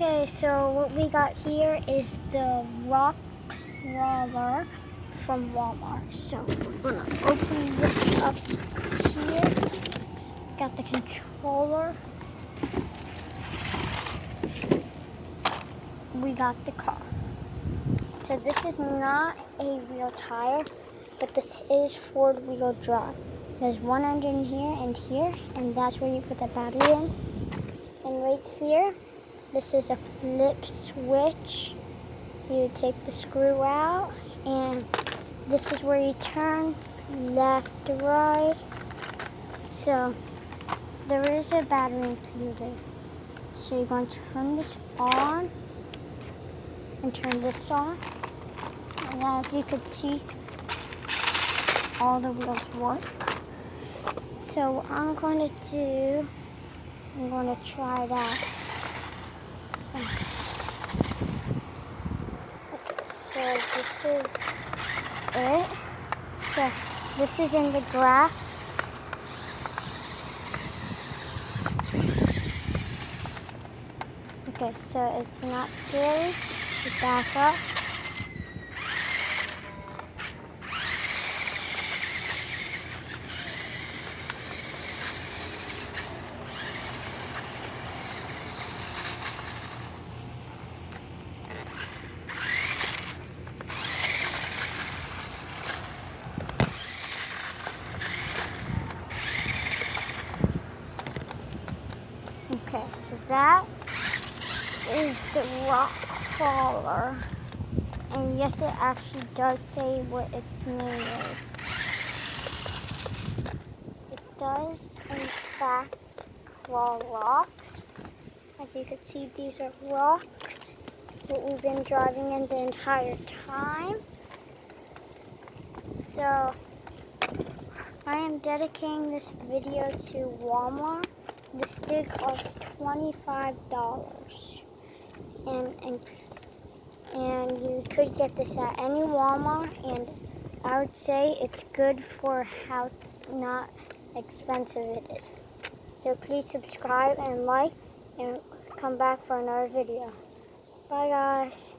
Okay, so what we got here is the rock crawler from Walmart. So we're gonna open this up here. Got the controller. We got the car. So this is not a real tire, but this is four-wheel drive. There's one engine here, and that's where you put the battery in. And right here, this is a flip switch. You take the screw out, and this is where you turn left to right. So there is a battery included. So you're going to turn this on and turn this on. And as you can see, all the wheels work. So what I'm going to try it out. Okay, so this is it. So this is in the grass. Okay, so it's not scary. You back up. Okay, so that is the rock crawler. And yes, it actually does say what its name is. It does, in fact, crawl rocks. As you can see, these are rocks that we've been driving in the entire time. So I am dedicating this video to Walmart. This did cost $25, and you could get this at any Walmart, and I would say it's good for how not expensive it is. So please subscribe and like, and come back for another video. Bye guys.